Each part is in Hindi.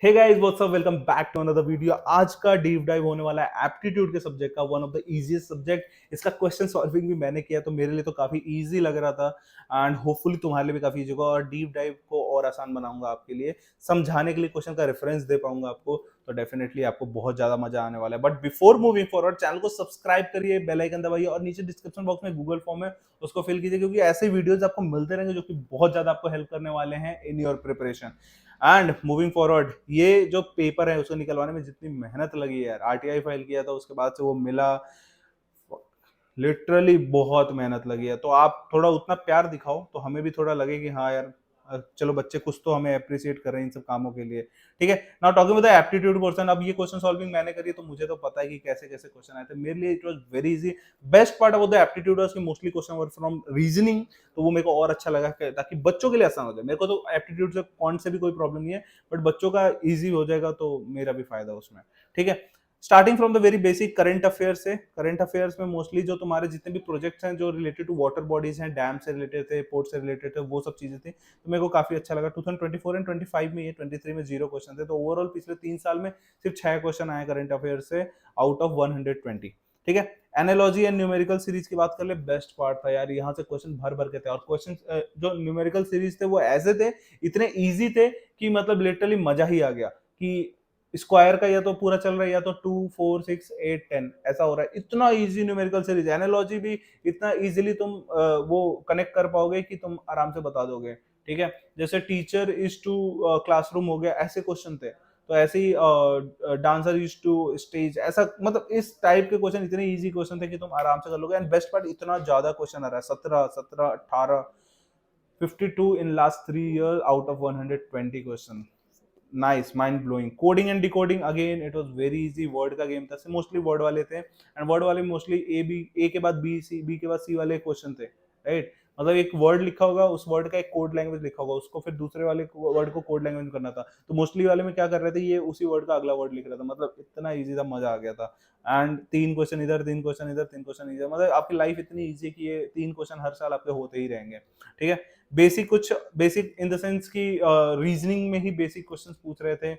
Hey guys what's up, welcome back to another video. आज का डीप डाइव होने वाला है एप्टीट्यूड के सब्जेक्ट का, one of the easiest subject. इसका क्वेश्चन सॉल्विंग भी मैंने किया तो मेरे लिए तो काफी इजी लग रहा था एंड होपफुली तुम्हारे लिए भी काफी इजी होगा। और डीप डाइव को और आसान बनाऊंगा आपके लिए, समझाने के लिए क्वेश्चन का रेफरेंस दे पाऊंगा आपको, तो डेफिनेटली आपको बहुत ज्यादा मजा आने वाला है। But before moving forward, channel को सब्सक्राइब करिए, बेल आइकन दबाइए और नीचे डिस्क्रिप्शन बॉक्स में गूगल फॉर्म है, उसको फिल कीजिए, क्योंकि ऐसे वीडियोस आपको मिलते रहेंगे जो कि बहुत ज्यादा आपको हेल्प करने वाले हैं in your preparation. And moving forward, ये जो पेपर है उसको निकलवाने में जितनी मेहनत लगी है यार, आरटीआई फाइल किया था उसके बाद से वो मिला, लिटरली बहुत मेहनत लगी है। तो आप थोड़ा उतना प्यार दिखाओ तो हमें भी थोड़ा लगे कि हाँ यार चलो बच्चे कुछ तो हमें अप्रिशिएट कर रहे हैं इन सब कामों के लिए। ठीक है, now talking with the aptitude question. अब ये क्वेश्चन सॉल्विंग मैंने करी है तो मुझे तो पता है कि कैसे कैसे क्वेश्चन आए थे। मेरे लिए it was very easy. Best part about the aptitude was कि mostly question were from reasoning, तो वो मेरे को और अच्छा लगा ताकि बच्चों के लिए आसान हो जाए। मेरे को तो एप्टीट्यूड से कौन से भी कोई प्रॉब्लम नहीं है, बट बच्चों का ईजी हो जाएगा तो मेरा भी फायदा उसमें। ठीक है, starting from the very basic current affairs से। करंट अफेयर्स में मोस्टली जो तुम्हारे जितने भी प्रोजेक्ट्स हैं जो रिलेटेड टू वाटर बॉडीज हैं, डैम से रिलेटेड थे, पोर्ट से रिलेटेड थे, वो सब चीजें थी, तो मेरे को काफी अच्छा लगा। 2024 एंड 25 में, ये 23 में 0 क्वेश्चन थे, तो ओवरऑल पिछले 3 साल में सिर्फ 6 क्वेश्चन आए करंट अफेयर्स से आउट ऑफ 120। ठीक है, एनालॉजी एंड न्यूमेरिकल सीरीज की बात कर ले, बेस्ट पार्ट था यार, यहाँ से क्वेश्चन भर भर के थे। और क्वेश्चन जो न्यूमेरिकल सीरीज थे वो ऐसे थे, इतने इजी थे कि मतलब लिटरली मजा ही आ गया कि स्क्वायर का या तो पूरा चल रहा है या तो 2 4 6 8 10 ऐसा हो रहा है। इतना इजी न्यूमेरिकल सीरीज, एनालॉजी भी इतना इजीली तुम वो कनेक्ट कर पाओगे कि तुम आराम से बता दोगे। ठीक है, जैसे टीचर इज टू क्लासरूम हो गया, ऐसे क्वेश्चन थे। तो ऐसे ही डांसर इज टू स्टेज, ऐसा मतलब इस टाइप के क्वेश्चन इतने इजी क्वेश्चन थे कि तुम आराम से कर लोगे। एंड बेस्ट पार्ट, इतना ज्यादा क्वेश्चन आ रहा है, 17 17 18 52 in last 3 years out of 120 question. Nice, mind blowing. Coding and decoding, again it was very easy. Word का गेम था, मोस्टली वर्ड वाले थे, एंड वर्ड वाले मोस्टली ए के बाद बी, सी बी के बाद सी वाले क्वेश्चन थे। राइट, मतलब एक वर्ड लिखा होगा, उस वर्ड का एक कोड लैंग्वेज लिखा होगा, उसको फिर दूसरे वाले वर्ड को कोड लैंग्वेज में करना था। तो मोस्टली वाले में क्या कर रहे थे, ये उसी वर्ड का अगला वर्ड लिख रहा था। मतलब इतना इजी था, मजा आ गया था। एंड 3 क्वेश्चन इधर, 3 क्वेश्चन इधर, 3 क्वेश्चन इधर, मतलब आपकी लाइफ इतनी इजी कि ये 3 क्वेश्चन हर साल आपके होते ही रहेंगे। ठीक है, बेसिक, कुछ बेसिक इन द सेंस की रीजनिंग में ही बेसिक क्वेश्चंस पूछ रहे थे।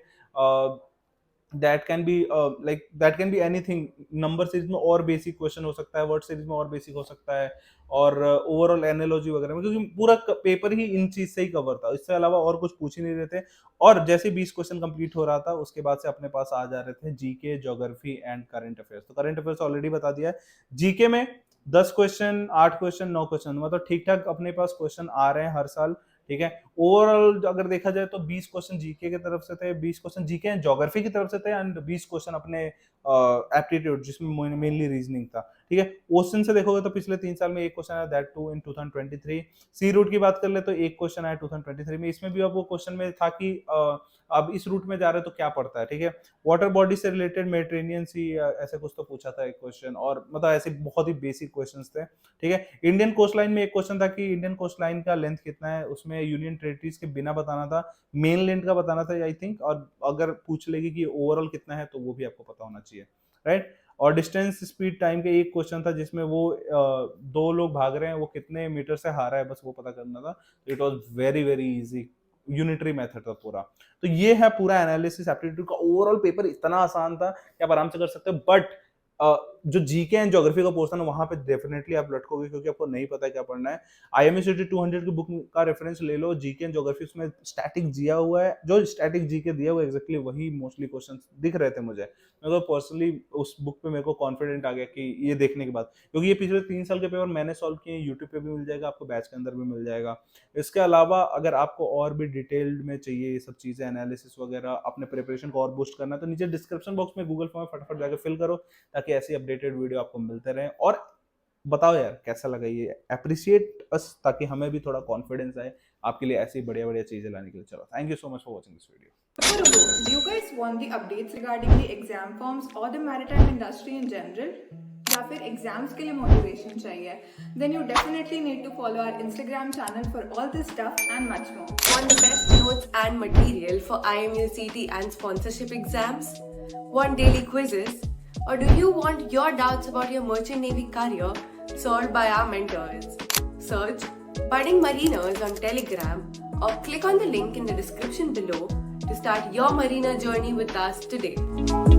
That can be like that can be anything. Number series में और बेसिक क्वेश्चन हो सकता है, वर्ड सीरीज में और बेसिक हो सकता है, और ओवरऑल एनालॉजी वगैरह में, क्योंकि पूरा पेपर ही इन चीज से ही कवर था, इससे अलावा और कुछ पूछ ही नहीं रहे थे। और जैसे 20 क्वेश्चन कंप्लीट हो रहा था उसके बाद से अपने पास आ जा रहे थे GK, geography and current affairs. तो करंट अफेयर्स ऑलरेडी बता दिया है। जीके में 10 क्वेश्चन, 8 क्वेश्चन, 9 क्वेश्चन, मतलब ठीक ठाक अपने पास क्वेश्चन आ रहे हैं हर साल। ठीक है, ओवरऑल अगर देखा जाए तो 20 क्वेश्चन जीके की तरफ से थे, 20 क्वेश्चन जीके एंड ज्योग्राफी की तरफ से थे, एंड 20 क्वेश्चन अपने एप्टीट्यूड जिसमें मेनली रीजनिंग था। ठीक है, क्वेश्चन से देखोगे तो पिछले 3 साल में एक क्वेश्चन आया, that too in 2023। Sea route की बात कर ले तो एक क्वेश्चन आया 2023 में। इसमें भी अब वो क्वेश्चन में था कि अब इस रूट में जा रहे हो तो क्या पड़ता है। ठीक है, वाटर बॉडी से रिलेटेड मेडिटेरेनियन सी ऐसे कुछ तो पूछा था एक क्वेश्चन, और मतलब ऐसे बहुत ही बेसिक क्वेश्चंस थे। ठीक है, इंडियन कोस्ट लाइन में एक क्वेश्चन था कि इंडियन कोस्ट लाइन का लेंथ कितना है, उसमें यूनियन टेरिटरीज के बिना बताना था, मेन लैंड का बताना था आई थिंक, और अगर पूछ लेगी कि ओवरऑल कितना है तो वो भी आपको पता होना चाहिए। राइट, और डिस्टेंस स्पीड टाइम के एक क्वेश्चन था जिसमें वो 2 लोग भाग रहे हैं, वो कितने मीटर से हारा है, बस वो पता करना था। It was very very easy, unitary method था पूरा। तो ये है पूरा एनालिसिस एप्टीट्यूड का। ओवरऑल पेपर इतना आसान था कि आप आराम से कर सकते हो। बट जो जीके एंड ज्योग्राफी का पोर्शन है वहां पे डेफिनेटली आप लटकोगे, क्योंकि आपको नहीं पता है क्या पढ़ना है। IMSCT 200 की बुक का रेफरेंस ले लो, जीके एंड ज्योग्राफी, उसमें स्टैटिक दिया हुआ है, जो स्टैटिक जीके दिया हुआ है एग्जैक्टली वही मोस्टली क्वेश्चंस दिख रहे थे मुझे। मैं तो पर्सनली उस बुक पे मेरे को कॉन्फिडेंट आ गया कि ये देखने के बाद, क्योंकि ये पिछले 3 साल के पेपर मैंने सॉल्व किए, यूट्यूब पे भी मिल जाएगा आपको, बैच के अंदर भी मिल जाएगा। इसके अलावा अगर आपको और भी डिटेल्ड में चाहिए ये सब चीजें, एनालिसिस वगैरह, अपने प्रिपरेशन को और बूस्ट करना है, तो नीचे डिस्क्रिप्शन बॉक्स में गूगल फॉर्म फटाफट जाकर फिल करो, ताकि ऐसी अपडेटेड वीडियो आपको मिलते रहे। और बताओ यार कैसा लगा ये, अप्रिशिएट अस, ताकि हमें भी थोड़ा कॉन्फिडेंस आए आपके लिए ऐसी बढ़िया बढ़िया चीजें लाने के लिए। चलो, thank you so much for watching this video. Do you guys want the updates regarding the exam forms or the maritime industry in general? या फिर एग्जाम्स के लिए मोटिवेशन चाहिए? Then you definitely need to follow our Instagram channel for all this stuff and much more. Want the best notes and material for IMUCT and sponsorship exams? Want daily quizzes? Or do you want your doubts about your merchant navy career solved by our mentors? Search Budding Mariners on Telegram or click on the link in the description below to start your marina journey with us today.